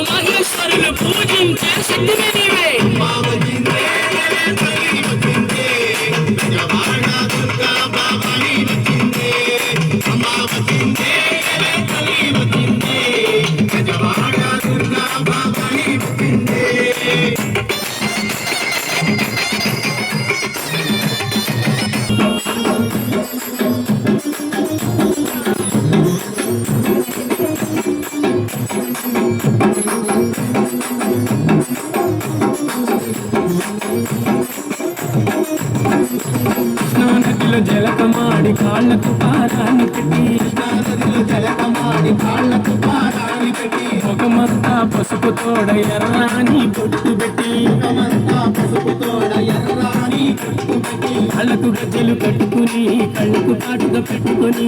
మహేశ్వరులు పూజించే శక్తిని నీవే నదిలో జలకమాడి కాళ్ళకు పారాని పెట్టి ముఖమంతా పసుపు తోడ ఎర్రాని బొట్టు పెట్టి కళ్ళకు గజ్జలు కట్టుకుని కళ్ళకు కాటుగా పెట్టుకొని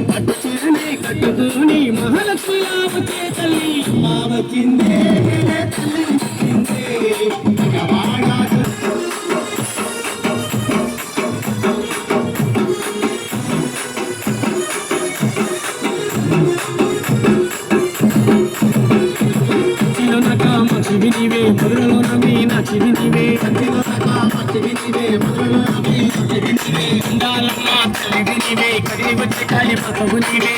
పట్టు చీరనే కట్టుకుని మహాలక్ష్మిలా వచ్చే తల్లి మావచిందే నీవే మొదలలో నమ్మి నా చిరి నీవే ఉండాలమ్మా తల్లి నీవే కదిలి వచ్చే కాలి పక్కవు నీవే